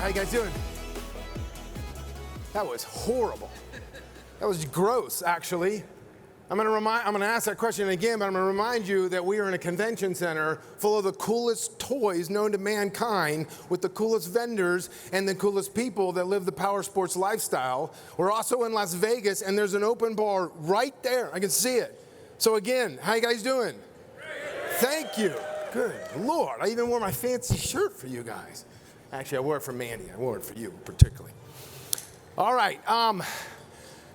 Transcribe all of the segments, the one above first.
How you guys doing? That was horrible. That was gross, actually. I'm going to ask that question again, but I'm going to remind you that we are in a convention center full of the coolest toys known to mankind, with the coolest vendors and the coolest people that live the Powersports lifestyle. We're also in Las Vegas, and there's an open bar right there. I can see it. So again, how you guys doing? Thank you. Good Lord, I even wore my fancy shirt for you guys. Actually, I wore it for Mandy. I wore it for you particularly. All right.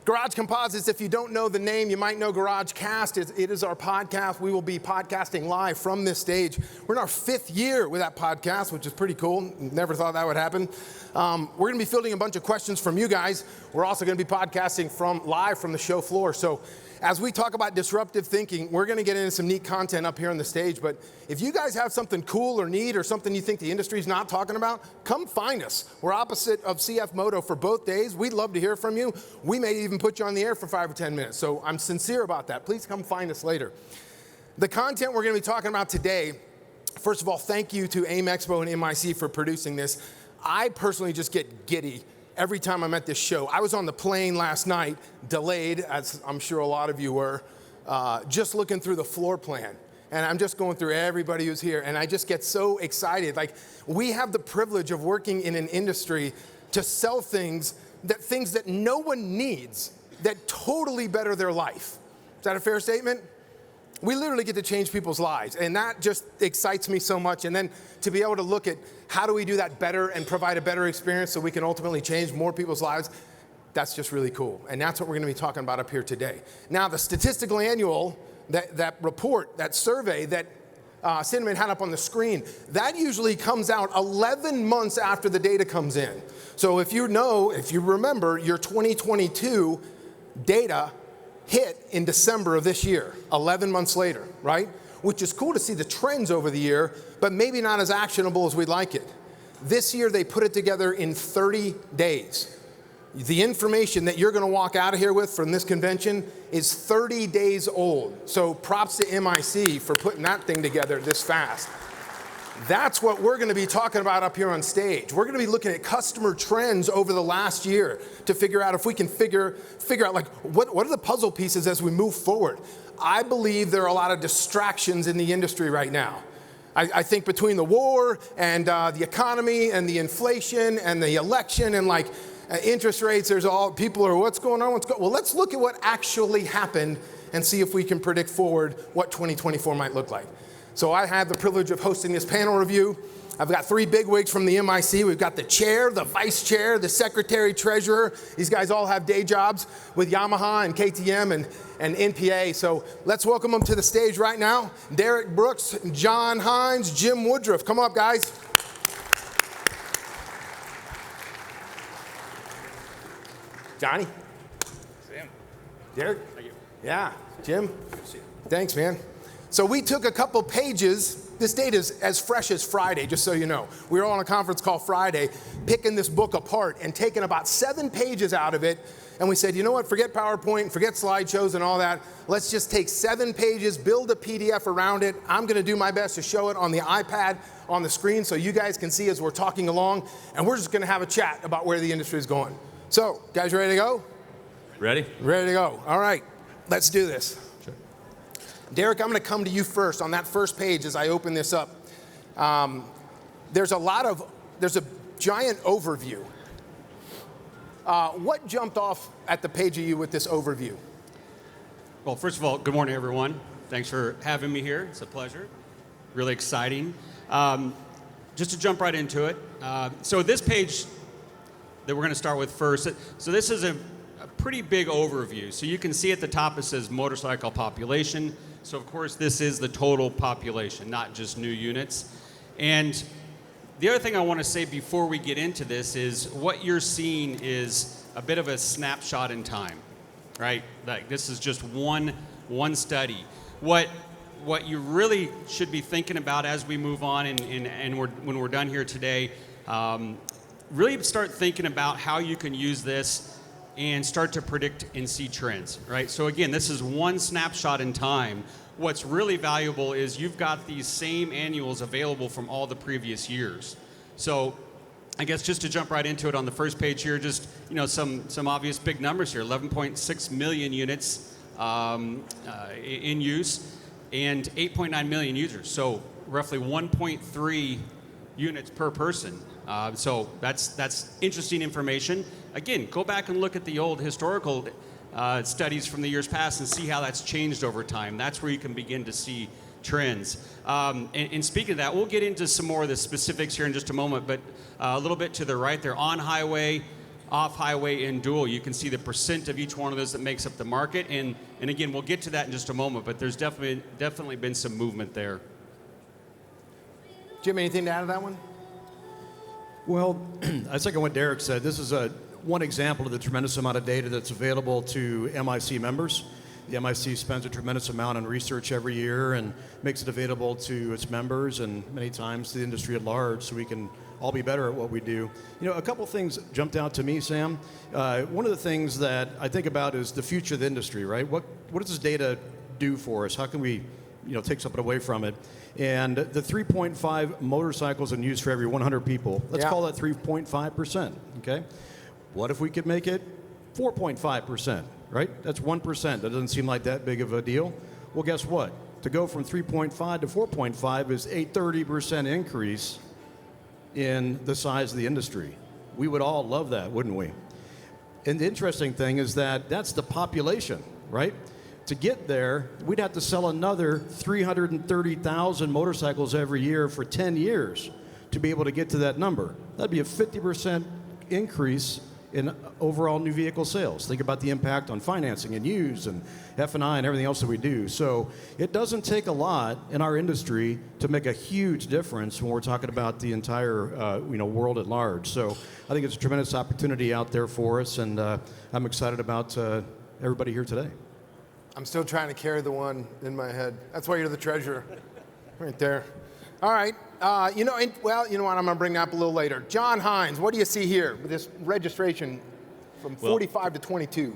Garage Composites, if you don't know the name, you might know Garage Cast. It is our podcast. We will be podcasting live from this stage. We're in our 5th year with that podcast, which is pretty cool. Never thought that would happen. We're going to be fielding a bunch of questions from you guys. We're also going to be podcasting live from the show floor. So as we talk about disruptive thinking, we're going to get into some neat content up here on the stage. But if you guys have something cool or neat or something you think the industry's not talking about, come find us. We're opposite of CF Moto for both days. We'd love to hear from you. We may even put you on the air for 5 or 10 minutes. So I'm sincere about that. Please come find us later. The content we're going to be talking about today, first of all, thank you to AIMExpo and MIC for producing this. I personally just get giddy every time I'm at this show. I was on the plane last night, delayed, as I'm sure a lot of you were, just looking through the floor plan. And I'm just going through everybody who's here, and I just get so excited. Like, we have the privilege of working in an industry to sell things that no one needs, that totally better their life. Is that a fair statement? We literally get to change people's lives, and that just excites me so much. And then to be able to look at how do we do that better and provide a better experience so we can ultimately change more people's lives, that's just really cool. And that's what we're going to be talking about up here today. Now, the statistical annual, that report, that survey that Cinnamon had up on the screen, that usually comes out 11 months after the data comes in. So if you remember, your 2022 data hit in December of this year, 11 months later, right? Which is cool to see the trends over the year, but maybe not as actionable as we'd like it. This year, they put it together in 30 days. The information that you're going to walk out of here with from this convention is 30 days old. So props to MIC for putting that thing together this fast. That's what we're going to be talking about up here on stage. We're going to be looking at customer trends over the last year to figure out if we can figure out, like, what are the puzzle pieces as we move forward. I believe there are a lot of distractions in the industry right now. I think between the war and the economy and the inflation and the election and interest rates, there's all people are, what's going on? Well, let's look at what actually happened and see if we can predict forward what 2024 might look like. So I had the privilege of hosting this panel review. I've got 3 bigwigs from the MIC. We've got the chair, the vice chair, the secretary, treasurer. These guys all have day jobs with Yamaha and KTM and NPA. So let's welcome them to the stage right now. Derek Brooks, John Hinz, Jim Woodruff. Come up, guys. Johnny. Sam. Derek. Thank you. Yeah. Jim. Good to see you. Thanks, man. So we took a couple pages. This date is as fresh as Friday, just so you know. We were on a conference call Friday, picking this book apart and taking about 7 pages out of it. And we said, you know what, forget PowerPoint, forget slideshows and all that. Let's just take 7 pages, build a PDF around it. I'm going to do my best to show it on the iPad on the screen so you guys can see as we're talking along. And we're just going to have a chat about where the industry is going. So, guys ready to go? Ready? Ready to go. All right, let's do this. Derek, I'm going to come to you first on that first page as I open this up. There's a giant overview. What jumped off at the page of you with this overview? Well, first of all, good morning, everyone. Thanks for having me here. It's a pleasure. Really exciting. Just to jump right into it. So this page that we're going to start with first, so this is a pretty big overview. So you can see at the top it says motorcycle population. So of course this is the total population, not just new units. And the other thing I want to say before we get into this is what you're seeing is a bit of a snapshot in time, right? Like this is just one study. What you really should be thinking about as we move on and when we're done here today, really start thinking about how you can use this and start to predict and see trends, right? So again, this is one snapshot in time. What's really valuable is you've got these same annuals available from all the previous years. So I guess just to jump right into it on the first page here, just some obvious big numbers here: 11.6 million units in use, and 8.9 million users. So roughly 1.3 units per person. So that's interesting information. Again, go back and look at the old historical studies from the years past and see how that's changed over time. That's where you can begin to see trends. And speaking of that, we'll get into some more of the specifics here in just a moment, but a little bit to the right there, on-highway, off-highway, and dual. You can see the percent of each one of those that makes up the market. And again, we'll get to that in just a moment, but there's definitely been some movement there. Jim, anything to add to that one? Well, I second what Derek said. This is one example of the tremendous amount of data that's available to MIC members. The MIC spends a tremendous amount on research every year and makes it available to its members and many times to the industry at large so we can all be better at what we do. A couple things jumped out to me, Sam. One of the things that I think about is the future of the industry, right? What does this data do for us? How can we take something away from it? And the 3.5 motorcycles in use for every 100 people, let's call that 3.5%, okay? What if we could make it 4.5%, right? That's 1%. That doesn't seem like that big of a deal. Well, guess what? To go from 3.5 to 4.5 is a 30% increase in the size of the industry. We would all love that, wouldn't we? And the interesting thing is that that's the population, right? To get there, we'd have to sell another 330,000 motorcycles every year for 10 years to be able to get to that number. That'd be a 50% increase in overall new vehicle sales. Think about the impact on financing and used and F&I and everything else that we do. So it doesn't take a lot in our industry to make a huge difference when we're talking about the entire world at large. So I think it's a tremendous opportunity out there for us, and I'm excited about everybody here today. I'm still trying to carry the one in my head. That's why you're the treasurer, right there. All right. You know what? I'm going to bring that up a little later. John Hinz, what do you see here with this registration from 45 to 22?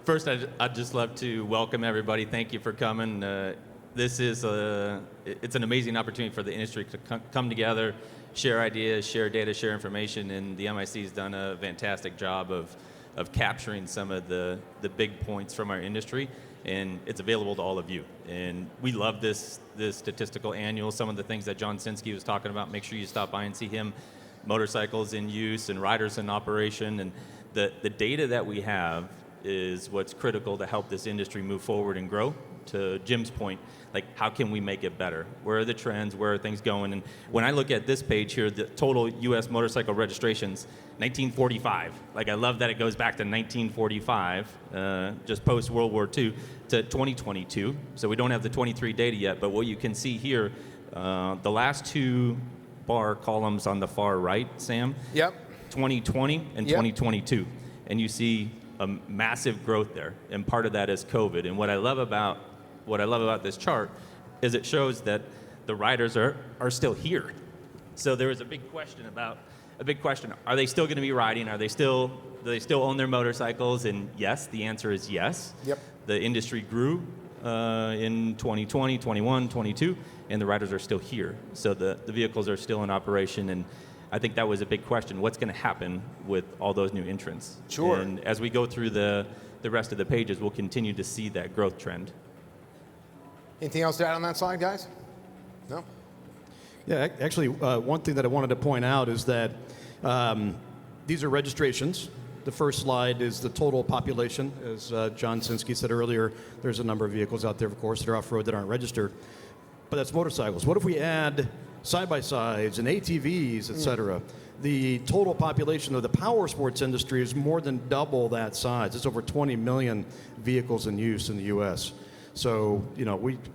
First, I'd just love to welcome everybody. Thank you for coming. This is it's an amazing opportunity for the industry to come together, share ideas, share data, share information, and the MIC has done a fantastic job of capturing some of the big points from our industry, and it's available to all of you. And we love this statistical annual, some of the things that John Sinski was talking about. Make sure you stop by and see him. Motorcycles in use and riders in operation, and the data that we have is what's critical to help this industry move forward and grow. To Jim's point, like, how can we make it better? Where are the trends? Where are things going? And when I look at this page here, the total U.S. motorcycle registrations, 1945. Like, I love that it goes back to 1945, just post World War II, to 2022. So we don't have the 23 data yet, but what you can see here, the last two bar columns on the far right, Sam. Yep. 2020 and 2022, and you see a massive growth there. And part of that is COVID. And what I love about this chart is it shows that the riders are still here. So there was a big question. Are they still going to be riding? Do they still own their motorcycles? And yes, the answer is yes. Yep. The industry grew in 2020, 21, 22, and the riders are still here. So the vehicles are still in operation, and I think that was a big question. What's going to happen with all those new entrants? Sure. And as we go through the rest of the pages, we'll continue to see that growth trend. Anything else to add on that slide, guys? No? Yeah, actually, one thing that I wanted to point out is that these are registrations. The first slide is the total population. As John Sinski said earlier, there's a number of vehicles out there, of course, that are off-road that aren't registered. But that's motorcycles. What if we add side-by-sides and ATVs, et cetera? The total population of the powersports industry is more than double that size. It's over 20 million vehicles in use in the U.S. So,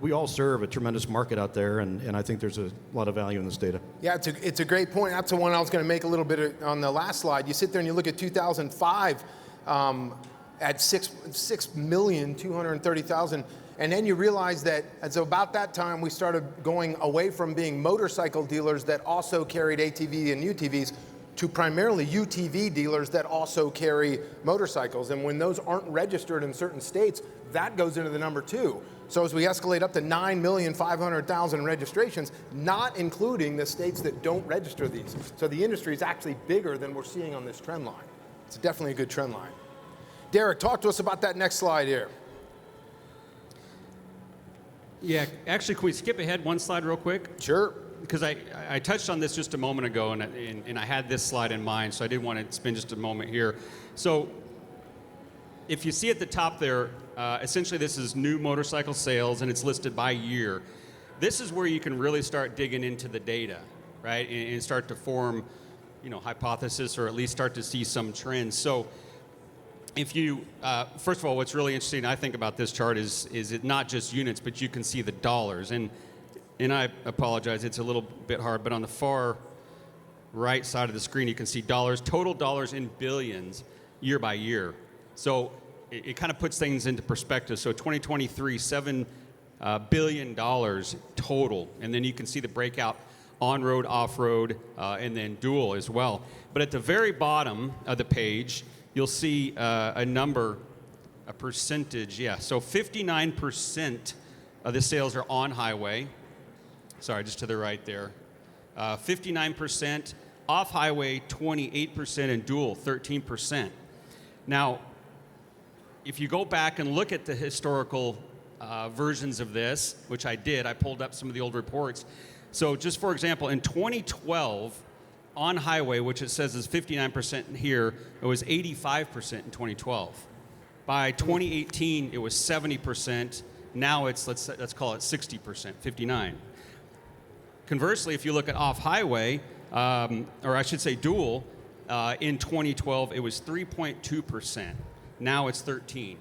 we all serve a tremendous market out there, and I think there's a lot of value in this data. Yeah, it's a great point. That's the one I was going to make a little bit on the last slide. You sit there and you look at 2005 at 6,230,000, and then you realize that it's about that time we started going away from being motorcycle dealers that also carried ATV and UTVs to primarily UTV dealers that also carry motorcycles. And when those aren't registered in certain states, that goes into the number two. So as we escalate up to 9,500,000 registrations, not including the states that don't register these. So the industry is actually bigger than we're seeing on this trend line. It's definitely a good trend line. Derek, talk to us about that next slide here. Yeah, actually, can we skip ahead one slide real quick? Sure. Because I touched on this just a moment ago, and I had this slide in mind, so I did want to spend just a moment here. So if you see at the top there, essentially this is new motorcycle sales, and it's listed by year. This is where you can really start digging into the data, right, and start to form, hypothesis, or at least start to see some trends. So if you, first of all, what's really interesting, I think, about this chart is it not just units, but you can see the dollars. And I apologize, it's a little bit hard, but on the far right side of the screen, you can see dollars, total dollars in billions, year by year. So it kind of puts things into perspective. So 2023, $7 billion total. And then you can see the breakout on-road, off-road, and then dual as well. But at the very bottom of the page, you'll see a number, a percentage, yeah. So 59% of the sales are on highway. Sorry, just to the right there. 59%, off highway 28%, and dual 13%. Now, if you go back and look at the historical versions of this, which I did, I pulled up some of the old reports. So just for example, in 2012, on highway, which it says is 59% here, it was 85% in 2012. By 2018, it was 70%. Now it's, let's call it 60%, 59. Conversely, if you look at off-highway, or I should say dual, in 2012, it was 3.2%. Now it's 13.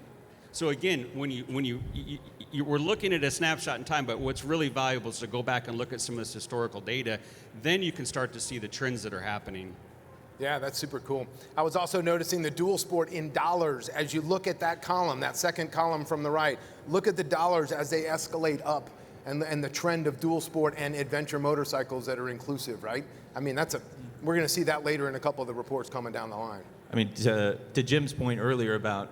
So again, we're looking at a snapshot in time, but what's really valuable is to go back and look at some of this historical data. Then you can start to see the trends that are happening. Yeah, that's super cool. I was also noticing the dual sport in dollars. As you look at that column, that second column from the right, look at the dollars as they escalate up, and the trend of dual sport and adventure motorcycles that are inclusive, right? I mean, we're going to see that later in a couple of the reports coming down the line. I mean, to Jim's point earlier about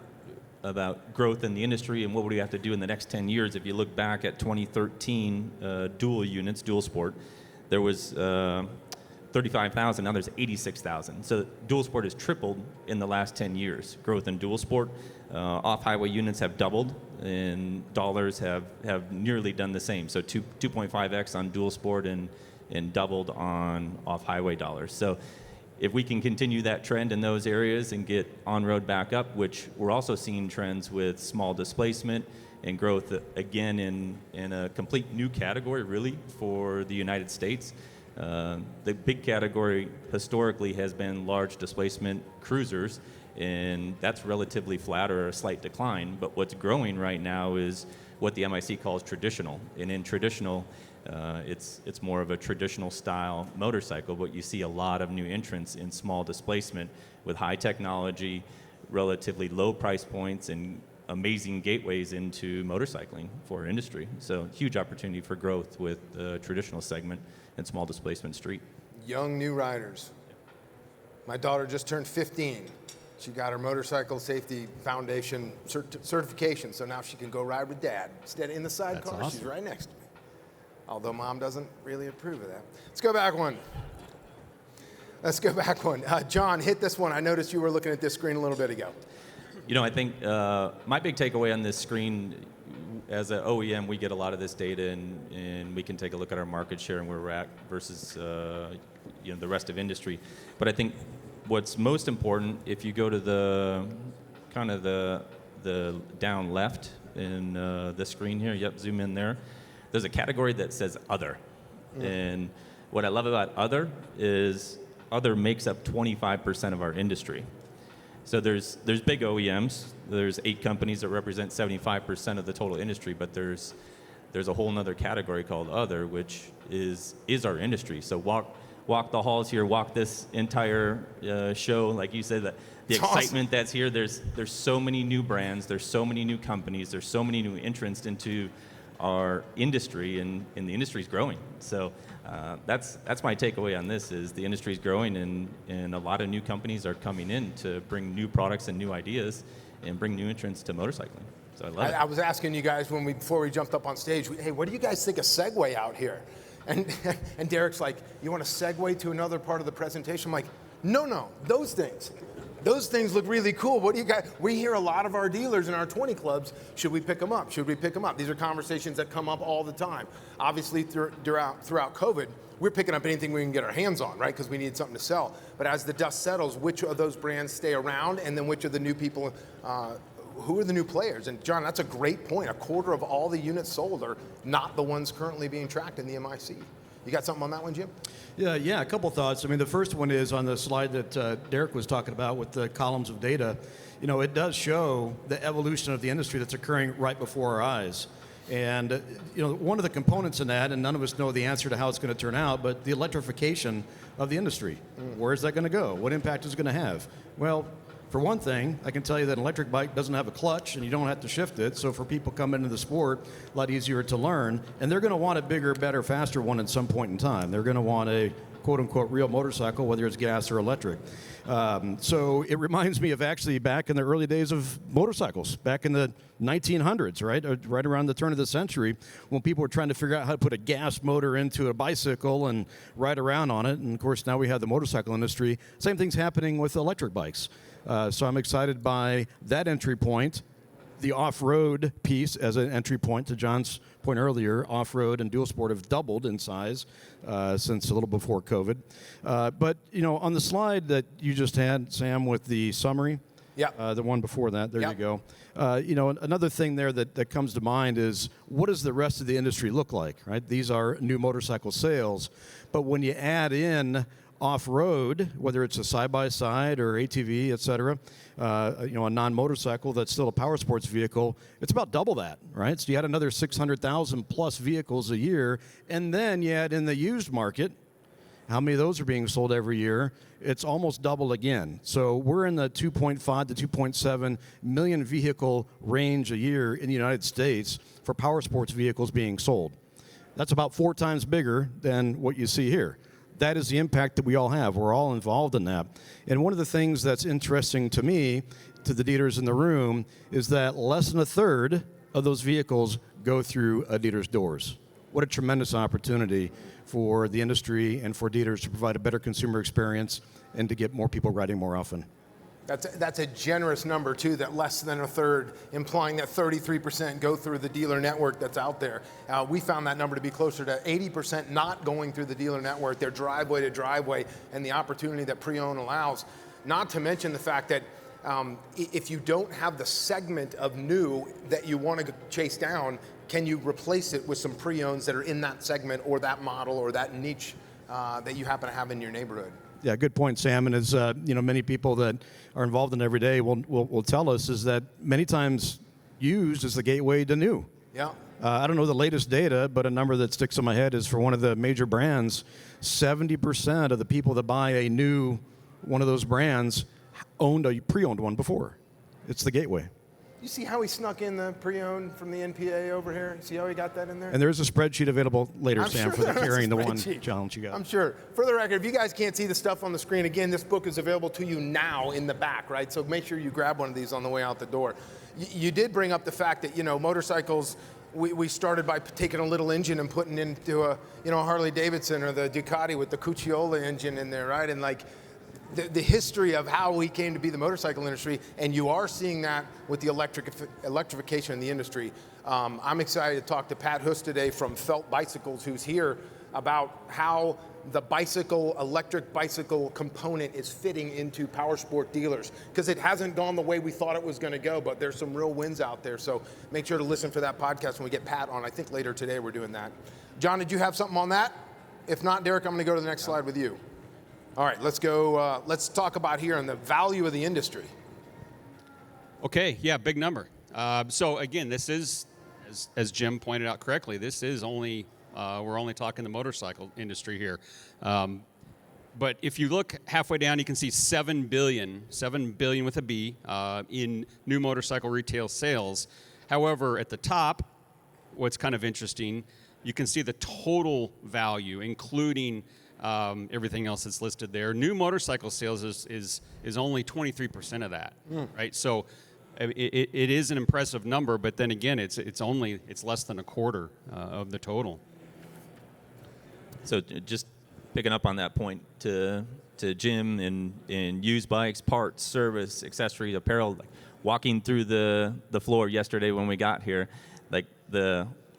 growth in the industry and what would we have to do in the next 10 years, if you look back at 2013 dual units, dual sport, there was 35,000, now there's 86,000. So dual sport has tripled in the last 10 years. Growth in dual sport. Off-highway units have doubled, and dollars have nearly done the same. So 2.5x on dual sport and doubled on off-highway dollars. So if we can continue that trend in those areas and get on-road back up, which we're also seeing trends with small displacement and growth again in a complete new category really for the United States. The big category historically has been large displacement cruisers, and that's relatively flat or a slight decline. But what's growing right now is what the MIC calls traditional. And in traditional, it's more of a traditional style motorcycle, but you see a lot of new entrants in small displacement with high technology, relatively low price points, and amazing gateways into motorcycling for our industry. So huge opportunity for growth with the traditional segment and small displacement street. Young new riders. My daughter just turned 15. She got her motorcycle safety foundation certification, so now she can go ride with dad instead in the sidecar. That's awesome. She's right next to me. Although mom doesn't really approve of that. Let's go back one. John, hit this one. I noticed you were looking at this screen a little bit ago. You know, I think my big takeaway on this screen, as an OEM, we get a lot of this data, and we can take a look at our market share and where we're at versus the rest of industry. But I think what's most important, if you go to the kind of the down left in the screen here, zoom in there. There's a category that says other, and what I love about other is other makes up 25% of our industry. So there's big OEMs. There's 8 companies that represent 75% of the total industry, but there's a whole other category called other, which is our industry. So walk the halls here, walk this entire show, like you said, the excitement that's here. There's so many new brands, there's so many new companies, there's so many new entrants into our industry, and the industry's growing. So that's my takeaway on this, is the industry's growing, and a lot of new companies are coming in to bring new products and new ideas and bring new entrants to motorcycling. So So I love it. I was asking you guys before we jumped up on stage, hey, what do you guys think of Segway out here? And Derek's like, you want to segue to another part of the presentation? I'm like, no, those things. Those things look really cool. What do you guys? We hear a lot of our dealers in our 20 clubs. Should we pick them up? Should we pick them up? These are conversations that come up all the time. Obviously, throughout COVID, we're picking up anything we can get our hands on, right? Because we need something to sell. But as the dust settles, which of those brands stay around, and then which of the new people? Who are the new players? And John, that's a great point. A quarter of all the units sold are not the ones currently being tracked in the MIC. You got something on that one, Jim? Yeah, a couple thoughts. I mean, the first one is on the slide that Derek was talking about with the columns of data. You know, it does show the evolution of the industry that's occurring right before our eyes. And, you know, one of the components in that, and none of us know the answer to how it's going to turn out, but the electrification of the industry. Where is that going to go? What impact is it going to have? Well, for one thing, I can tell you that an electric bike doesn't have a clutch and you don't have to shift it. So for people coming into the sport, a lot easier to learn. And they're going to want a bigger, better, faster one at some point in time. They're going to want a quote-unquote real motorcycle, whether it's gas or electric. So it reminds me of actually back in the early days of motorcycles, back in the 1900s, right around the turn of the century, when people were trying to figure out how to put a gas motor into a bicycle and ride around on it. And of course, now we have the motorcycle industry. Same thing's happening with electric bikes. So I'm excited by that entry point. The off-road piece as an entry point, to John's point earlier, off-road and dual sport have doubled in size since a little before COVID. But, you know, on the slide that you just had, Sam, with the summary, the one before that, there you go. You know, another thing there that comes to mind is, what does the rest of the industry look like, right? These are new motorcycle sales. But when you add in off-road, whether it's a side-by-side or ATV, et cetera, you know, a non-motorcycle that's still a power sports vehicle, it's about double that, right? So you add another 600,000 plus vehicles a year, and then you add in the used market, how many of those are being sold every year? It's almost double again. So we're in the 2.5 to 2.7 million vehicle range a year in the United States for power sports vehicles being sold. That's about 4 times bigger than what you see here. That is the impact that we all have. We're all involved in that. And one of the things that's interesting to me, to the dealers in the room, is that less than a third of those vehicles go through a dealer's doors. What a tremendous opportunity for the industry and for dealers to provide a better consumer experience and to get more people riding more often. That's a generous number, too, that less than a third, implying that 33% go through the dealer network that's out there. We found that number to be closer to 80% not going through the dealer network, their driveway to driveway, and the opportunity that pre-owned allows. Not to mention the fact that if you don't have the segment of new that you want to chase down, can you replace it with some pre-owns that are in that segment or that model or that niche that you happen to have in your neighborhood? Yeah, good point, Sam. And as you know, many people that are involved in it every day will tell us is that many times used is the gateway to new. Yeah. I don't know the latest data, but a number that sticks in my head is for one of the major brands, 70% of the people that buy a new one of those brands owned a pre-owned one before. It's the gateway. You see how he snuck in the pre-owned from the NPA over here? See how he got that in there? And there's a spreadsheet available later, I'm Sam, sure for the there is a carrying the one spreadsheet. challenge you got. I'm sure. For the record, if you guys can't see the stuff on the screen, again, this book is available to you now in the back, right? So make sure you grab one of these on the way out the door. You did bring up the fact that, you know, motorcycles, we started by taking a little engine and putting into a, you know, a Harley Davidson or the Ducati with the Cucciola engine in there, right? And like, the history of how we came to be the motorcycle industry, and you are seeing that with the electrification in the industry. I'm excited to talk to Pat Huss today from Felt Bicycles, who's here, about how the electric bicycle component is fitting into Powersport dealers, because it hasn't gone the way we thought it was going to go, but there's some real wins out there. So make sure to listen for that podcast when we get Pat on. I think later today we're doing that. John, did you have something on that? If not, Derek, I'm going to go to the next slide with you. All right, let's go. Let's talk about here on the value of the industry. Okay, yeah, big number. So again, this is, as Jim pointed out correctly, this is only, we're only talking the motorcycle industry here. But if you look halfway down, you can see 7 billion with a B, in new motorcycle retail sales. However, at the top, what's kind of interesting, you can see the total value, including everything else that's listed there. New motorcycle sales is only 23% of that, right? So it is an impressive number, but then again, it's less than a quarter of the total. So just picking up on that point to Jim in used bikes, parts, service, accessories, apparel, like walking through the floor yesterday when we got here, like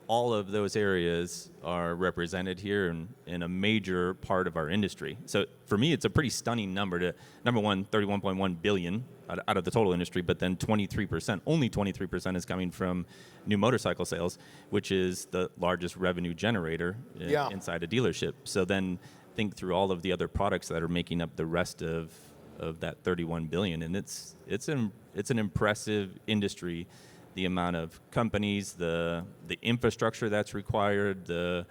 all of those areas are represented here in a major part of our industry. So for me, it's a pretty stunning number to, number one, 31.1 billion out of the total industry, but then 23%, only 23% is coming from new motorcycle sales, which is the largest revenue generator inside a dealership. So then think through all of the other products that are making up the rest of that 31 billion, and it's an impressive industry. The amount of companies, the infrastructure that's required, the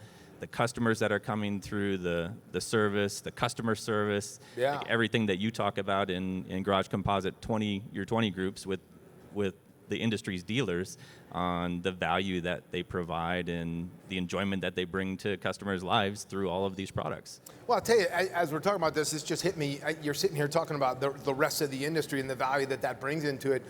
customers that are coming through, the service, the customer service, like everything that you talk about in Garage Composite 20 groups with the industry's dealers on the value that they provide and the enjoyment that they bring to customers' lives through all of these products. Well, I'll tell you, as we're talking about this, it's just hit me. You're sitting here talking about the rest of the industry and the value that brings into it.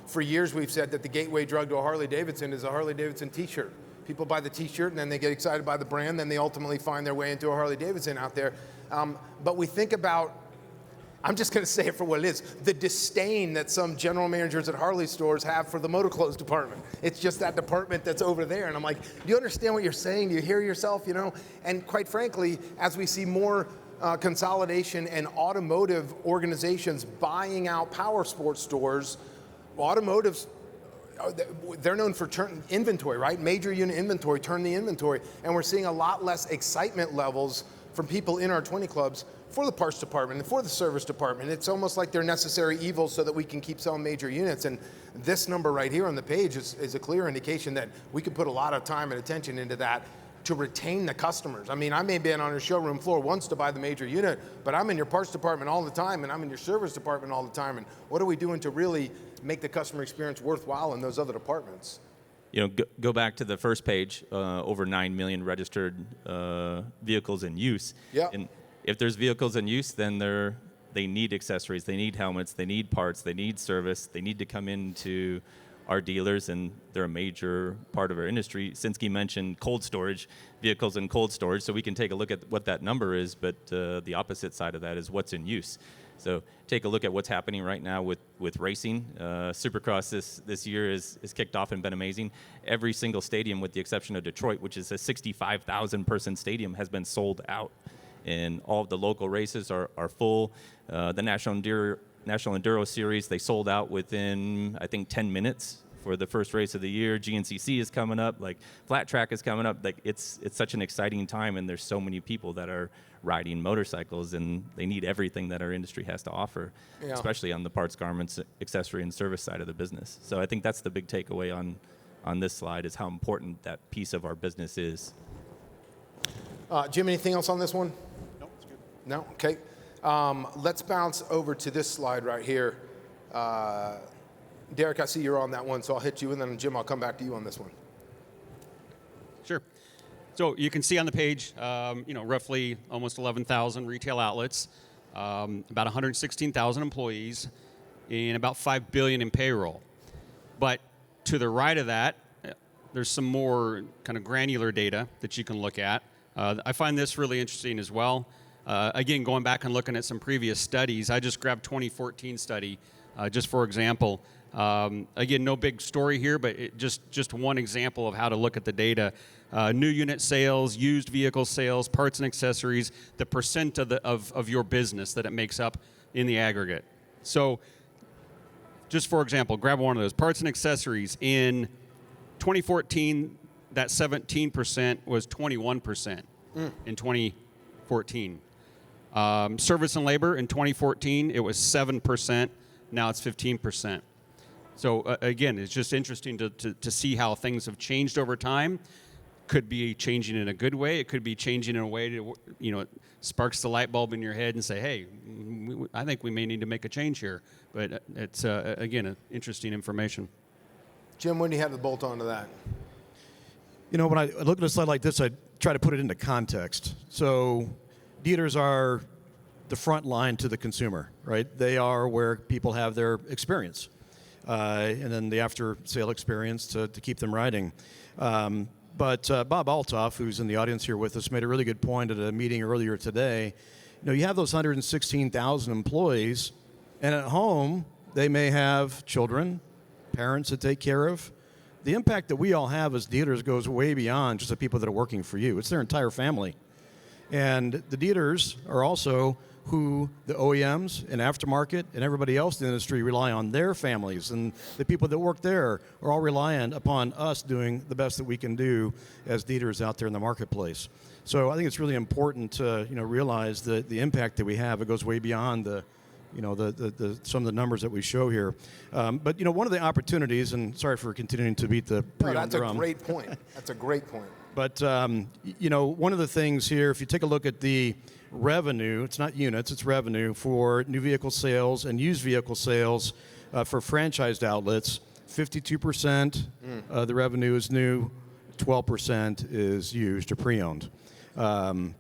For years, we've said that the gateway drug to a Harley-Davidson is a Harley-Davidson T-shirt. People buy the T-shirt, and then they get excited by the brand, then they ultimately find their way into a Harley-Davidson out there. But we think about, I'm just going to say it for what it is, the disdain that some general managers at Harley stores have for the motor clothes department. It's just that department that's over there. And I'm like, do you understand what you're saying? Do you hear yourself, And quite frankly, as we see more consolidation and automotive organizations buying out Powersport stores, automotives, they're known for turn inventory, right? Major unit inventory, turn the inventory. And we're seeing a lot less excitement levels from people in our 20 clubs for the parts department and for the service department. It's almost like they're necessary evils so that we can keep selling major units. And this number right here on the page is a clear indication that we could put a lot of time and attention into that to retain the customers. I mean, I may have been on your showroom floor once to buy the major unit, but I'm in your parts department all the time, and I'm in your service department all the time. And what are we doing to really make the customer experience worthwhile in those other departments? Go back to the first page, over 9 million registered vehicles in use. Yeah. And if there's vehicles in use, then they need accessories, they need helmets, they need parts, they need service, they need to come into our dealers, and they're a major part of our industry. Sinski mentioned cold storage, vehicles in cold storage, so we can take a look at what that number is, but the opposite side of that is what's in use. So take a look at what's happening right now with racing. Supercross this year is kicked off and been amazing. Every single stadium, with the exception of Detroit, which is a 65,000 person stadium, has been sold out. And all of the local races are full. The National Enduro Series, they sold out within, I think, 10 minutes for the first race of the year. GNCC is coming up, like Flat Track is coming up. Like it's such an exciting time, and there's so many people that are riding motorcycles, and they need everything that our industry has to offer, especially on the parts, garments, accessory, and service side of the business. So I think that's the big takeaway on this slide, is how important that piece of our business is. Jim, anything else on this one? No, it's good. No? Okay. Let's bounce over to this slide right here. Derek, I see you're on that one, so I'll hit you, and then Jim, I'll come back to you on this one. Sure. So you can see on the page, roughly almost 11,000 retail outlets, about 116,000 employees, and about $5 billion in payroll. But to the right of that, there's some more kind of granular data that you can look at. I find this really interesting as well. Again, going back and looking at some previous studies, I just grabbed 2014 study, just for example. Again, no big story here, but just one example of how to look at the data. New unit sales, used vehicle sales, parts and accessories, the percent of your business that it makes up in the aggregate. So just for example, grab one of those. Parts and accessories in 2014, that 17% was 21% in 2014. Service and labor in 2014, it was 7%. Now it's 15%. So again, it's just interesting to see how things have changed over time. Could be changing in a good way. It could be changing in a way to, it sparks the light bulb in your head and say, hey, I think we may need to make a change here. But it's, again, interesting information. Jim, when do you have the bolt on to that? When I look at a slide like this, I try to put it into context. So dealers are the front line to the consumer, right? They are where people have their experience. and then the after-sale experience to keep them riding. But Bob Altoff, who's in the audience here with us, made a really good point at a meeting earlier today. You have those 116,000 employees, and at home, they may have children, parents to take care of. The impact that we all have as dealers goes way beyond just the people that are working for you. It's their entire family. And the dealers are also who the OEMs and aftermarket and everybody else in the industry rely on their families, and the people that work there are all reliant upon us doing the best that we can do as dealers out there in the marketplace. So I think it's really important to realize that the impact that we have, it goes way beyond the some of the numbers that we show here. But one of the opportunities, and sorry for continuing to beat the pre-owned drum. That's a great point. That's a great point. But one of the things here, if you take a look at the revenue, it's not units, it's revenue for new vehicle sales and used vehicle sales for franchised outlets. 52% of the revenue is new, 12% is used or pre-owned.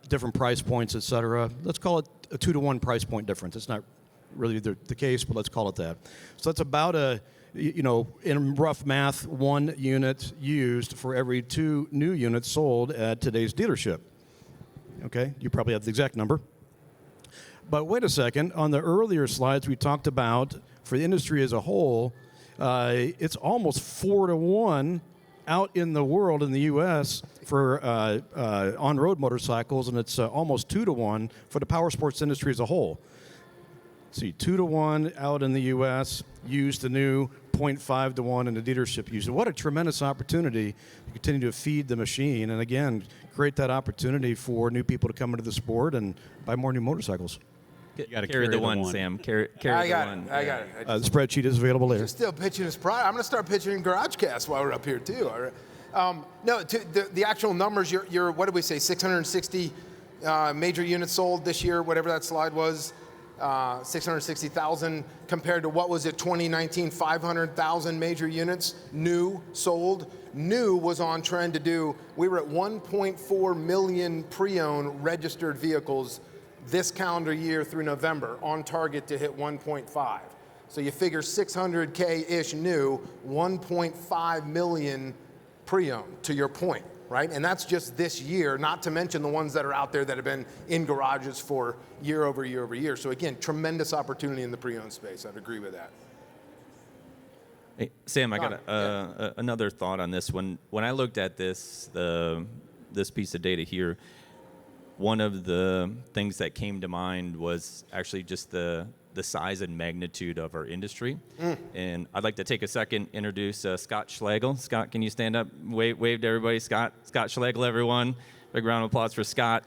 Different price points, et cetera. Let's call it a 2-to-1 price point difference. It's not really the case, but let's call it that. So that's about in rough math, 1 unit used for every 2 new units sold at today's dealership. Okay, you probably have the exact number. But wait a second, on the earlier slides we talked about, for the industry as a whole, it's almost 4-to-1 out in the world, in the U.S., for on-road motorcycles, and it's almost 2-to-1 for the power sports industry as a whole. See, 2-to-1 out in the U.S., used to new, 0.5-to-1 in the dealership used. What a tremendous opportunity to continue to feed the machine, and again, create that opportunity for new people to come into the sport and buy more new motorcycles. You got to carry the one, Sam. Carry the one. I got it. The spreadsheet is available later. You're still pitching his pride. I'm going to start pitching GarageCast while we're up here too. All right. No, the actual numbers. You're what did we say? 660 major units sold this year. Whatever that slide was. 660,000 compared to what was it 2019, 500,000 major units new sold. New was on trend to do, we were at 1.4 million pre-owned registered vehicles this calendar year through November, on target to hit 1.5. So you figure 600K-ish new, 1.5 million pre-owned, to your point, right? And that's just this year, not to mention the ones that are out there that have been in garages for year over year over year. So again, tremendous opportunity in the pre-owned space. I'd agree with that. Hey, Sam, I got another thought on this one. When I looked at this piece of data here, one of the things that came to mind was actually just the size and magnitude of our industry. And I'd like to take a second, introduce Scott Schlegel. Scott, can you stand up? Wave to everybody. Scott Schlegel, everyone. Big round of applause for Scott.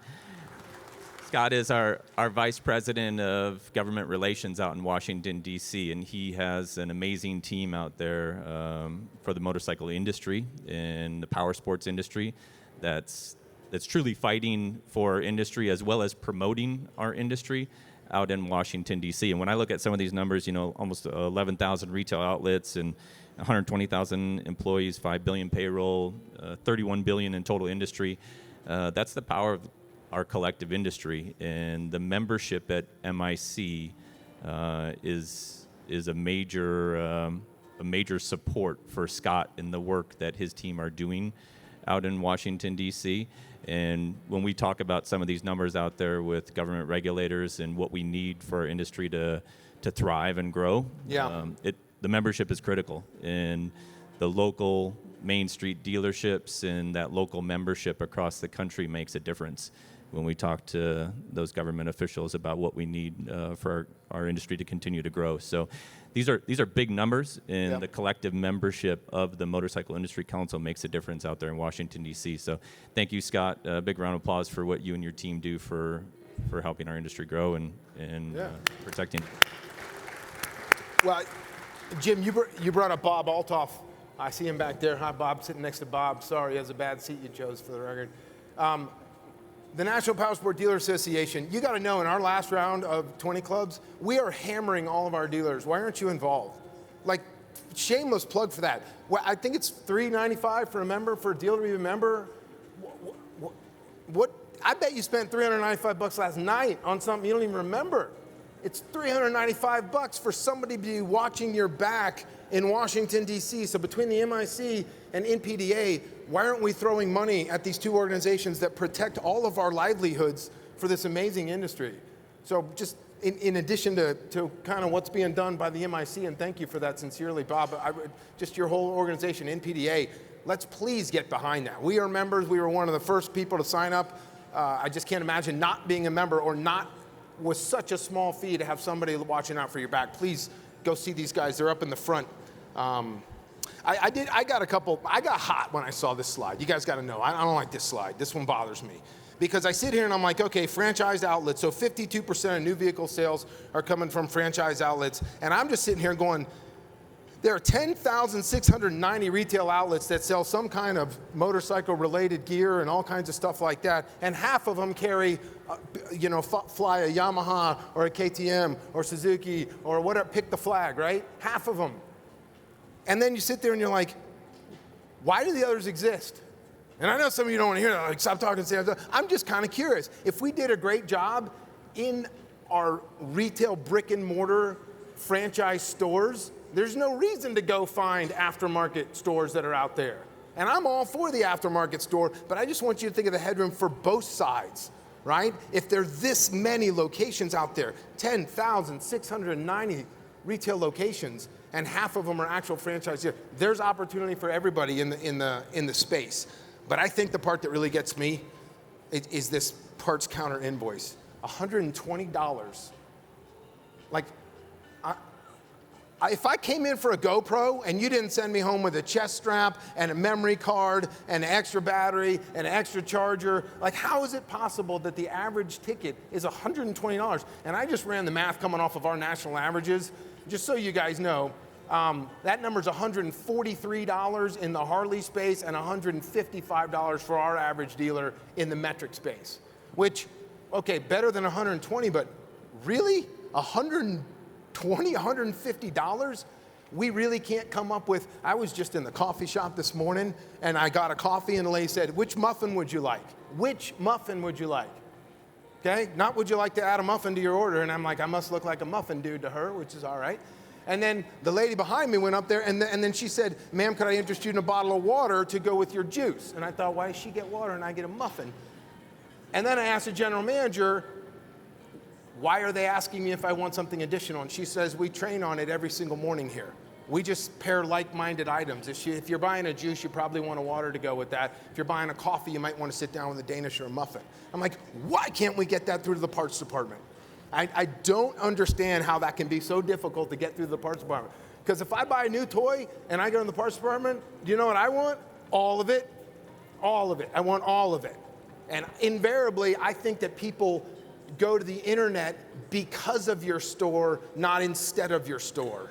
Scott is our Vice President of Government Relations out in Washington, D.C., and he has an amazing team out there for the motorcycle industry and the power sports industry that's truly fighting for our industry as well as promoting our industry out in Washington, D.C. And when I look at some of these numbers, almost 11,000 retail outlets and 120,000 employees, 5 billion payroll, 31 billion in total industry, that's the power of our collective industry. And the membership at MIC is a major support for Scott in the work that his team are doing out in Washington, D.C. And when we talk about some of these numbers out there with government regulators and what we need for our industry to thrive and grow, the membership is critical. And the local Main Street dealerships and that local membership across the country makes a difference when we talk to those government officials about what we need for our industry to continue to grow. So these are big numbers, and the collective membership of the Motorcycle Industry Council makes a difference out there in Washington, D.C. So thank you, Scott. A big round of applause for what you and your team do for helping our industry grow and protecting. Well, Jim, you brought up Bob Altoff. I see him back there. Hi, Bob, sitting next to Bob. Sorry, he has a bad seat you chose, for the record. The National Powersport Dealer Association, you got to know, in our last round of 20 clubs, we are hammering all of our dealers. Why aren't you involved? Like, shameless plug for that. Well, I think it's $395 for a member, for a dealer to be a member. What? I bet you spent $395 last night on something you don't even remember. It's $395 for somebody to be watching your back in Washington, D.C. So between the MIC and NPDA, why aren't we throwing money at these two organizations that protect all of our livelihoods for this amazing industry? So just in addition to kind of what's being done by the MIC, and thank you for that sincerely, Bob, just your whole organization, NPDA, let's please get behind that. We are members. We were one of the first people to sign up. I just can't imagine not being a member or not with such a small fee to have somebody watching out for your back. Please go see these guys. They're up in the front. I got hot when I saw this slide. You guys got to know, I don't like this slide. This one bothers me. Because I sit here and I'm like, okay, franchised outlets. So 52% of new vehicle sales are coming from franchise outlets. And I'm just sitting here going, there are 10,690 retail outlets that sell some kind of motorcycle-related gear and all kinds of stuff like that, and half of them carry, fly a Yamaha or a KTM or Suzuki or whatever, pick the flag, right? Half of them. And then you sit there and you're like, why do the others exist? And I know some of you don't want to hear that, like, stop talking, Sam. I'm just kind of curious. If we did a great job in our retail brick and mortar franchise stores, there's no reason to go find aftermarket stores that are out there. And I'm all for the aftermarket store, but I just want you to think of the headroom for both sides, right? If there's this many locations out there, 10,690 retail locations, and half of them are actual franchise, there's opportunity for everybody in the space. But I think the part that really gets me is this parts counter invoice, $120. Like, if I came in for a GoPro and you didn't send me home with a chest strap and a memory card and an extra battery and an extra charger, like, how is it possible that the average ticket is $120? And I just ran the math coming off of our national averages. Just so you guys know, that number's $143 in the Harley space and $155 for our average dealer in the metric space. Which, okay, better than $120, but really? $120, $150? We really can't come up with. I was just in the coffee shop this morning and I got a coffee and the lady said, which muffin would you like? Which muffin would you like? Okay, not would you like to add a muffin to your order? And I'm like, I must look like a muffin dude to her, which is all right. And then the lady behind me went up there and then she said, ma'am, could I interest you in a bottle of water to go with your juice? And I thought, why does she get water and I get a muffin? And then I asked the general manager, why are they asking me if I want something additional? And she says, we train on it every single morning here. We just pair like-minded items. If you're buying a juice, you probably want a water to go with that. If you're buying a coffee, you might want to sit down with a Danish or a muffin. I'm like, why can't we get that through to the parts department? I don't understand how that can be so difficult to get through the parts department. Because if I buy a new toy and I go in the parts department, do you know what I want? All of it. All of it. I want all of it. And invariably, I think that people go to the internet because of your store, not instead of your store.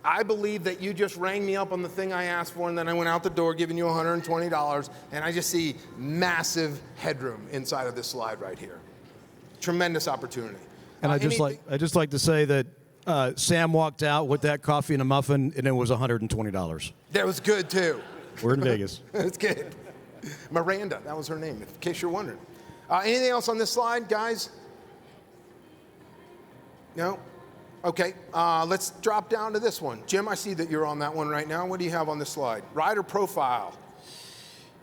I believe that you just rang me up on the thing I asked for, and then I went out the door giving you $120, and I just see massive headroom inside of this slide right here. Tremendous opportunity. And I just like to say that Sam walked out with that coffee and a muffin, and it was $120. That was good too. We're in Vegas. That's good. Miranda, that was her name, in case you're wondering. Anything else on this slide, guys? No? Okay, let's drop down to this one. Jim, I see that you're on that one right now. What do you have on this slide? Rider profile.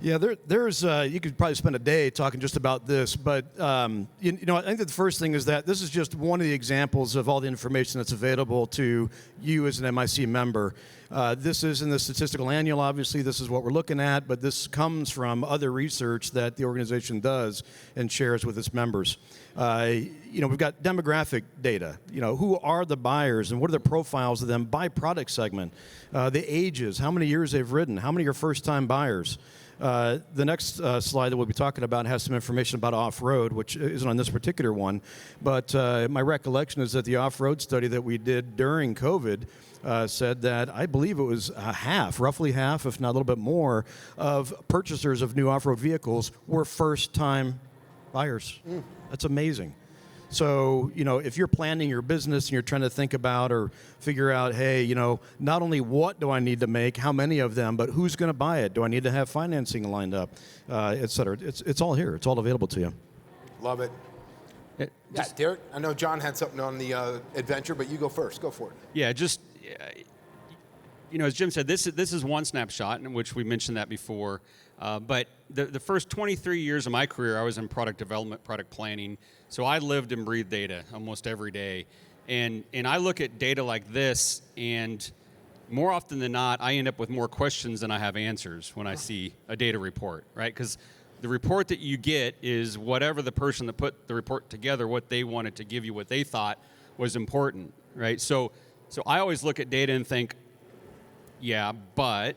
Yeah, there's you could probably spend a day talking just about this, but I think that the first thing is that this is just one of the examples of all the information that's available to you as an MIC member. This is in the statistical annual, obviously. This is what we're looking at, but this comes from other research that the organization does and shares with its members. We've got demographic data. Who are the buyers and what are the profiles of them by product segment? The ages, how many years they've ridden, how many are first-time buyers. The next slide that we'll be talking about has some information about off-road, which isn't on this particular one. But my recollection is that the off-road study that we did during COVID said that I believe it was roughly half, if not a little bit more, of purchasers of new off-road vehicles were first-time buyers. That's amazing. So, if you're planning your business and you're trying to think about or figure out, hey, not only what do I need to make, how many of them, but who's going to buy it? Do I need to have financing lined up, et cetera? It's all here. It's all available to you. Love it. Yeah, Derek, I know John had something on the adventure, but you go first. Go for it. Yeah, as Jim said, this is one snapshot, in which we mentioned that before. But the first 23 years of my career, I was in product development, product planning. So I lived and breathed data almost every day. And I look at data like this, and more often than not, I end up with more questions than I have answers when I see a data report, right? Because the report that you get is whatever the person that put the report together, what they wanted to give you, what they thought was important, right? So I always look at data and think, yeah, but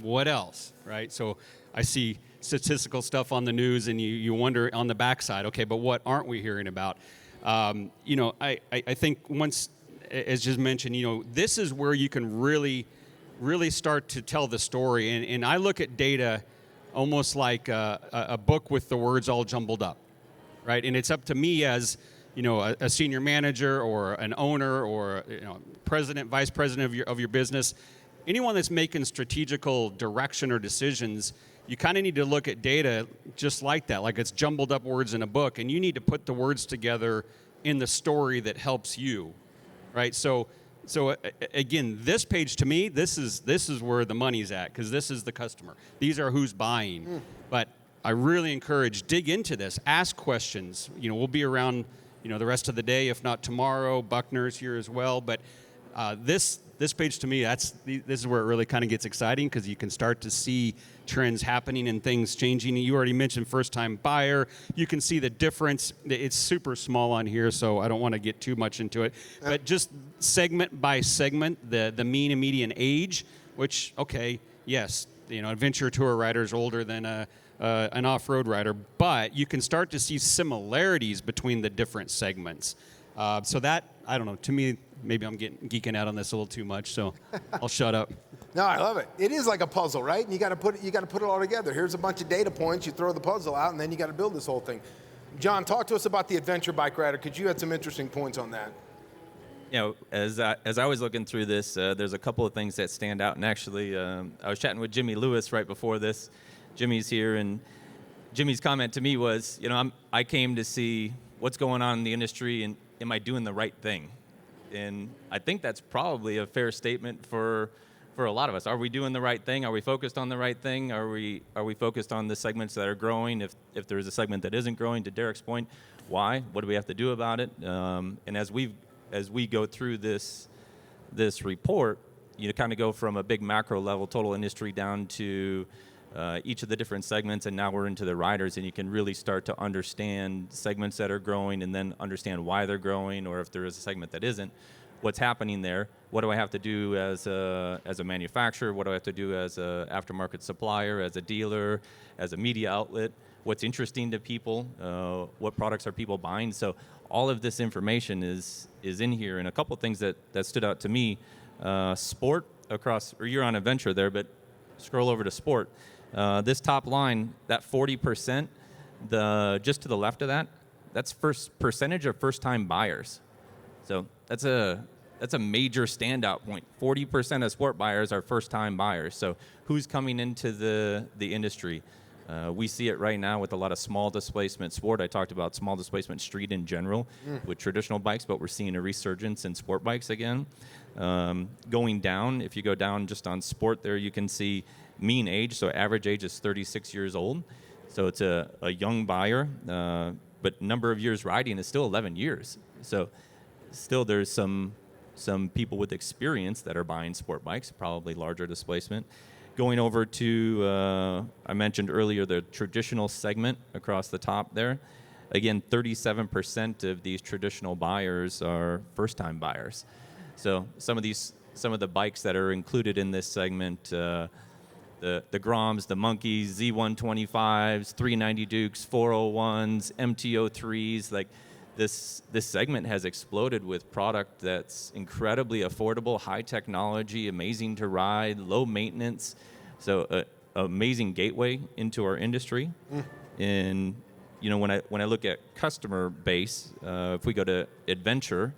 what else, right? So I see statistical stuff on the news, and you wonder on the backside, okay, but what aren't we hearing about? I think once, as just mentioned, this is where you can really start to tell the story. And I look at data almost like a book with the words all jumbled up, right? And it's up to me as a senior manager or an owner or president, vice president of your business, anyone that's making strategical direction or decisions. You kind of need to look at data just like that, like it's jumbled up words in a book, and you need to put the words together in the story that helps you, right? So again, this page to me, this is where the money's at, because this is the customer. These are who's buying. But I really encourage, dig into this, ask questions. We'll be around, the rest of the day, if not tomorrow. Buckner's here as well. But this page to me, this is where it really kind of gets exciting, because you can start to see trends happening and things changing. You already mentioned first-time buyer. You can see the difference. It's super small on here, so I don't want to get too much into it. But just segment by segment, the mean and median age, which, okay, yes, adventure tour rider is older than an off-road rider, but you can start to see similarities between the different segments. So that, I don't know, to me, maybe I'm geeking out on this a little too much, so I'll shut up. No, I love it. It is like a puzzle, right? And you got to put it all together. Here's a bunch of data points. You throw the puzzle out, and then you got to build this whole thing. John, talk to us about the adventure bike rider, because you had some interesting points on that. As I was looking through this, there's a couple of things that stand out. And actually, I was chatting with Jimmy Lewis right before this. Jimmy's here, and Jimmy's comment to me was, I came to see what's going on in the industry, and am I doing the right thing? And I think that's probably a fair statement for a lot of us. Are we doing the right thing? Are we focused on the right thing? Are we focused on the segments that are growing? If there's a segment that isn't growing, to Derek's point, why? What do we have to do about it? And as we go through this report, you kind of go from a big macro level, total industry, down to each of the different segments, and now we're into the riders, and you can really start to understand segments that are growing, and then understand why they're growing, or if there is a segment that isn't, what's happening there. What do I have to do as a manufacturer? What do I have to do as an aftermarket supplier, as a dealer, as a media outlet? What's interesting to people? What products are people buying? So all of this information is in here, and a couple of things that stood out to me. Sport across, or you're on adventure there, but scroll over to sport. This top line, that 40%, just to the left of that, that's percentage of first-time buyers. So that's a major standout point. 40% of sport buyers are first-time buyers. So who's coming into the industry? We see it right now with a lot of small displacement sport. I talked about small displacement street in general with traditional bikes, but we're seeing a resurgence in sport bikes again. Going down, if you go down just on sport there, you can see mean age. So average age is 36 years old. So it's a young buyer, but number of years riding is still 11 years. So still there's some people with experience that are buying sport bikes, probably larger displacement. Going over to, I mentioned earlier, the traditional segment across the top there. Again, 37% of these traditional buyers are first-time buyers. So some of the bikes that are included in this segment, the Groms, the Monkeys, Z125s, 390 Dukes, 401s, MT-03s, like this segment has exploded with product that's incredibly affordable, high technology, amazing to ride, low maintenance. So amazing gateway into our industry. And when I look at customer base, if we go to adventure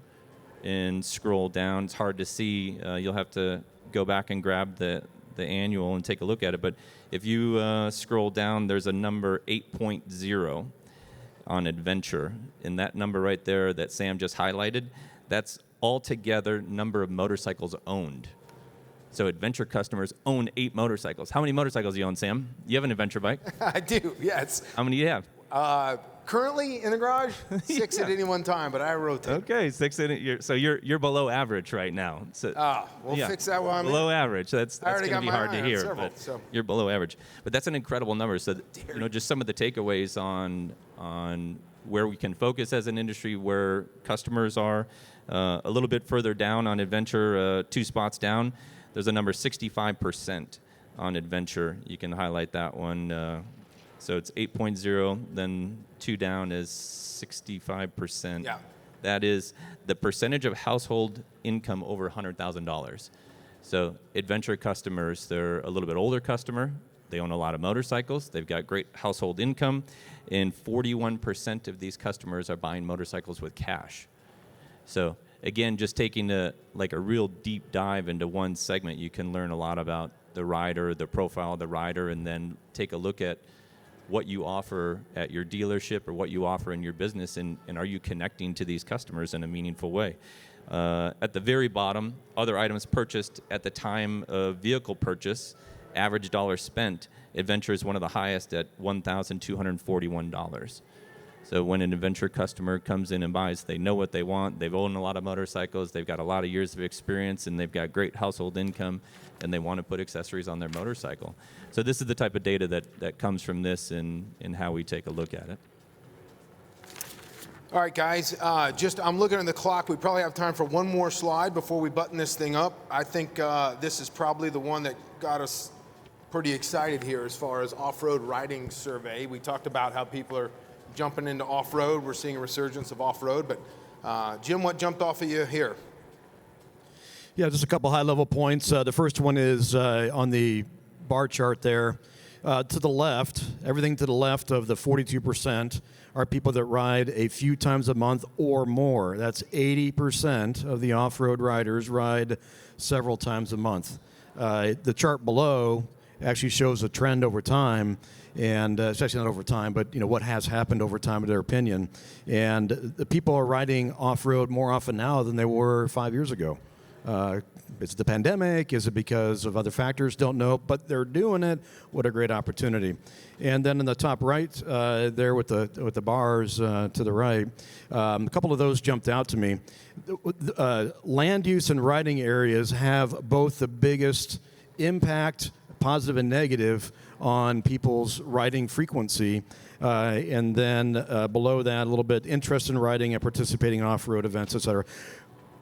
and scroll down, it's hard to see. You'll have to go back and grab the annual and take a look at it. But if you scroll down, there's a number 8.0 on adventure. And that number right there that Sam just highlighted, that's altogether number of motorcycles owned. So adventure customers own 8 motorcycles. How many motorcycles do you own, Sam? You have an adventure bike? I do, yes. How many do you have? Currently in the garage, 6 Yeah. at any one time, but I rotate. Okay, 6 in it. So you're below average right now. So, We'll yeah, fix that while I'm below average. That's already going to got be my hard eye to on hear, several, but so. you're below average. But that's an incredible number. So just some of the takeaways on where we can focus as an industry, where customers are. A little bit further down on adventure, 2 spots down, there's a number 65% on adventure. You can highlight that one. So it's 8.0, then 2 down is 65%. Yeah. That is the percentage of household income over $100,000. So adventure customers, they're a little bit older customer. They own a lot of motorcycles. They've got great household income. And 41% of these customers are buying motorcycles with cash. So again, just taking a real deep dive into one segment, you can learn a lot about the rider, the profile of the rider, and then take a look at what you offer at your dealership or what you offer in your business, and are you connecting to these customers in a meaningful way. At the very bottom, other items purchased at the time of vehicle purchase, average dollar spent, adventure is one of the highest at $1,241. So when an adventure customer comes in and buys, they know what they want, they've owned a lot of motorcycles, they've got a lot of years of experience, and they've got great household income, and they want to put accessories on their motorcycle. So this is the type of data that comes from this and how we take a look at it. All right, guys, I'm looking at the clock. We probably have time for one more slide before we button this thing up. I think this is probably the one that got us pretty excited here as far as off-road riding survey. We talked about how people are jumping into off-road. We're seeing a resurgence of off-road, but Jim, what jumped off of you here? Yeah, just a couple high-level points. The first one is on the bar chart there. To the left, everything to the left of the 42% are people that ride a few times a month or more. That's 80% of the off-road riders ride several times a month. The chart below actually shows a trend over time, and it's actually not over time, but what has happened over time in their opinion. And the people are riding off-road more often now than they were 5 years ago. Is it the pandemic? Is it because of other factors? Don't know, but they're doing it. What a great opportunity. And then in the top right there with the bars to the right, a couple of those jumped out to me. Land use and riding areas have both the biggest impact, positive and negative, on people's riding frequency. And then below that, a little bit interest in riding and participating in off-road events, et cetera.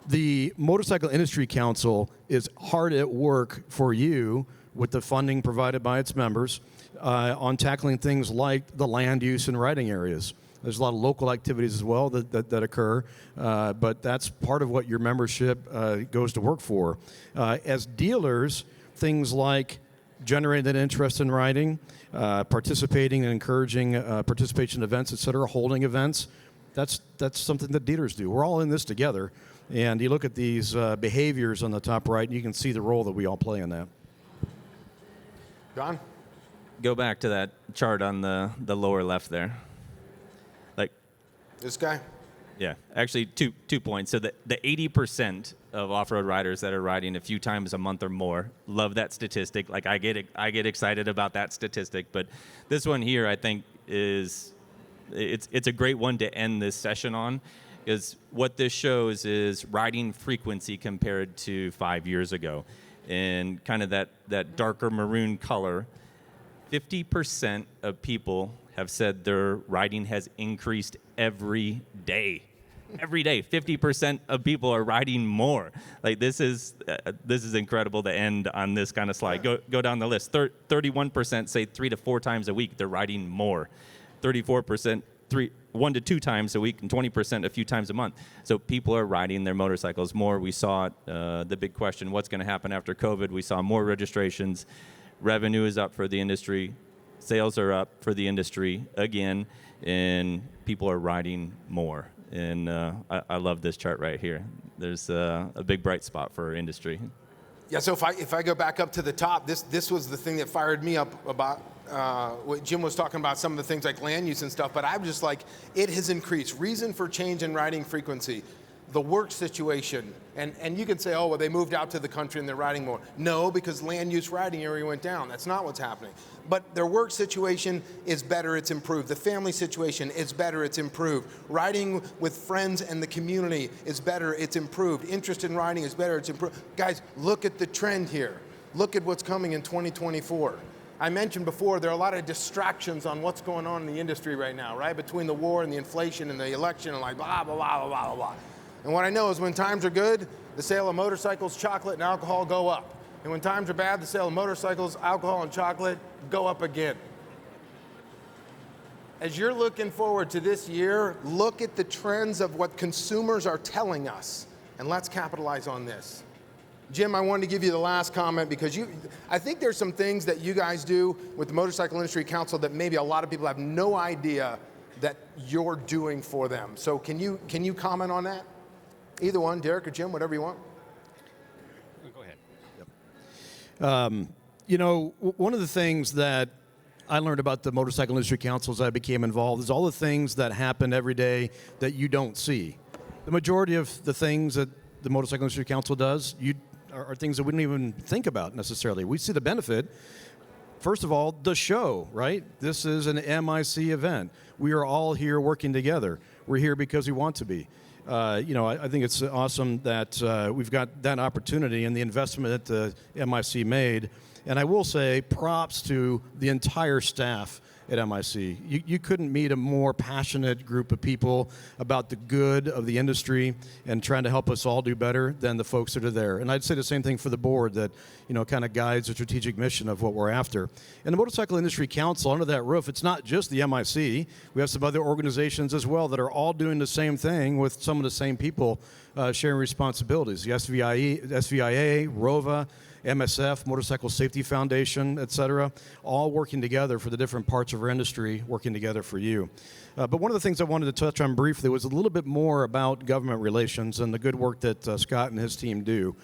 The Motorcycle Industry Council is hard at work for you with the funding provided by its members on tackling things like the land use and riding areas. There's a lot of local activities as well that occur, but that's part of what your membership goes to work for. As dealers, things like generating that interest in riding, participating and encouraging participation events, et cetera, holding events, that's something that dealers do. We're all in this together. And you look at these behaviors on the top right, and you can see the role that we all play in that. John? Go back to that chart on the lower left there. This guy? Yeah, actually 2 points. So the 80% of off-road riders that are riding a few times a month or more, love that statistic. I get excited about that statistic. But this one here, I think, it's a great one to end this session on. Because what this shows is riding frequency compared to 5 years ago. And kind of that darker maroon color, 50% of people have said their riding has increased every day. Every day, 50% of people are riding more. This is incredible to end on this kind of slide. Go down the list. 31% say 3 to 4 times a week they're riding more. 34% 1 to 2 times a week, and 20% a few times a month. So people are riding their motorcycles more. We saw it, the big question, what's going to happen after COVID? We saw more registrations. Revenue is up for the industry. Sales are up for the industry again, and people are riding more. And I love this chart right here. There's a big bright spot for our industry. Yeah, so if I go back up to the top, this was the thing that fired me up about what Jim was talking about, some of the things like land use and stuff, but I'm just like, it has increased. Reason for change in riding frequency. the work situation, and you can say, oh, well, they moved out to the country and they're riding more. No, because land use riding area went down. That's not what's happening. But their work situation is better, it's improved. The family situation is better, it's improved. Riding with friends and the community is better, it's improved. Interest in riding is better, it's improved. Guys, look at the trend here. Look at what's coming in 2024. I mentioned before, there are a lot of distractions on what's going on in the industry right now, right? Between the war and the inflation and the election and like blah, blah, blah, blah, blah, blah. And what I know is when times are good, the sale of motorcycles, chocolate, and alcohol go up. And when times are bad, the sale of motorcycles, alcohol, and chocolate go up again. As you're looking forward to this year, look at the trends of what consumers are telling us, and let's capitalize on this. Jim, I wanted to give you the last comment because I think there's some things that you guys do with the Motorcycle Industry Council that maybe a lot of people have no idea that you're doing for them. So can you comment on that? Either one, Derek or Jim, whatever you want. Go ahead. One of the things that I learned about the Motorcycle Industry Council as I became involved is all the things that happen every day that you don't see. The majority of the things that the Motorcycle Industry Council does are things that we don't even think about necessarily. We see the benefit. First of all, the show, right? This is an MIC event. We are all here working together. We're here because we want to be. I think it's awesome that we've got that opportunity and the investment that the MIC made. And I will say props to the entire staff at MIC. You couldn't meet a more passionate group of people about the good of the industry and trying to help us all do better than the folks that are there. And I'd say the same thing for the board that, kind of guides the strategic mission of what we're after. And the Motorcycle Industry Council, under that roof, it's not just the MIC. We have some other organizations as well that are all doing the same thing with some of the same people sharing responsibilities. The SVIA, ROVA, MSF, Motorcycle Safety Foundation, et cetera, all working together for the different parts of our industry, working together for you. But one of the things I wanted to touch on briefly was a little bit more about government relations and the good work that Scott and his team do.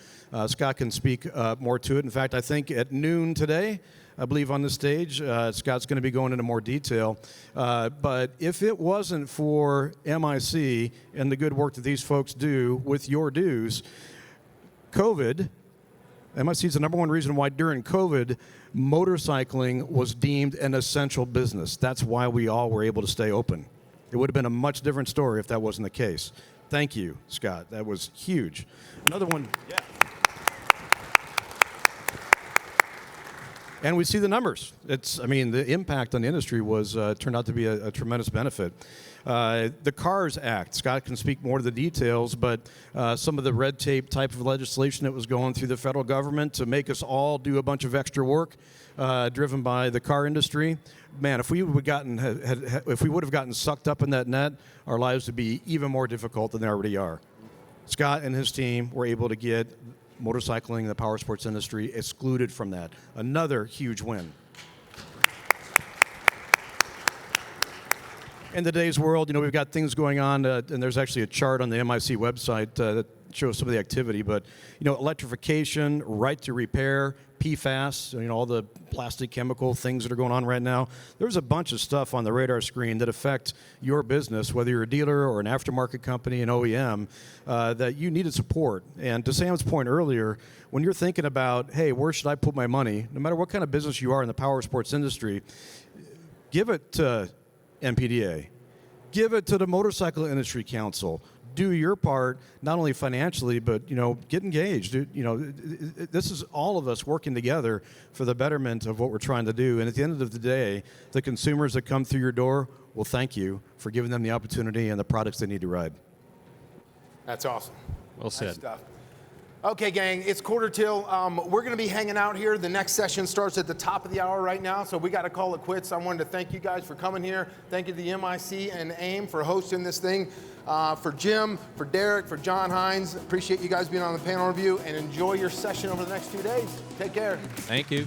Scott can speak more to it. In fact, I think at noon today, I believe on the stage, Scott's going to be going into more detail. But if it wasn't for MIC and the good work that these folks do with your dues, MIC is the number one reason why during COVID, motorcycling was deemed an essential business. That's why we all were able to stay open. It would have been a much different story if that wasn't the case. Thank you, Scott. That was huge. Another one. Yeah. And we see the numbers. The impact on the industry turned out to be a tremendous benefit. The CARS Act, Scott can speak more to the details, but some of the red tape type of legislation that was going through the federal government to make us all do a bunch of extra work driven by the car industry. Man, if we would have gotten sucked up in that net, our lives would be even more difficult than they already are. Scott and his team were able to get motorcycling and the power sports industry excluded from that. Another huge win. In today's world, we've got things going on, and there's actually a chart on the MIC website that shows some of the activity, but, electrification, right to repair, PFAS, all the plastic chemical things that are going on right now. There's a bunch of stuff on the radar screen that affect your business, whether you're a dealer or an aftermarket company, an OEM, that you need to support. And to Sam's point earlier, when you're thinking about, hey, where should I put my money, no matter what kind of business you are in the power sports industry, give it to MPDA. Give it to the Motorcycle Industry Council. Do your part, not only financially, but, get engaged. This is all of us working together for the betterment of what we're trying to do. And at the end of the day, the consumers that come through your door will thank you for giving them the opportunity and the products they need to ride. That's awesome. Well said. Nice stuff. Okay, gang, it's quarter till. We're going to be hanging out here. The next session starts at the top of the hour right now, so we got to call it quits. I wanted to thank you guys for coming here. Thank you to the MIC and AIM for hosting this thing. For Jim, for Derek, for John Hinz. Appreciate you guys being on the panel review, and enjoy your session over the next 2 days. Take care. Thank you.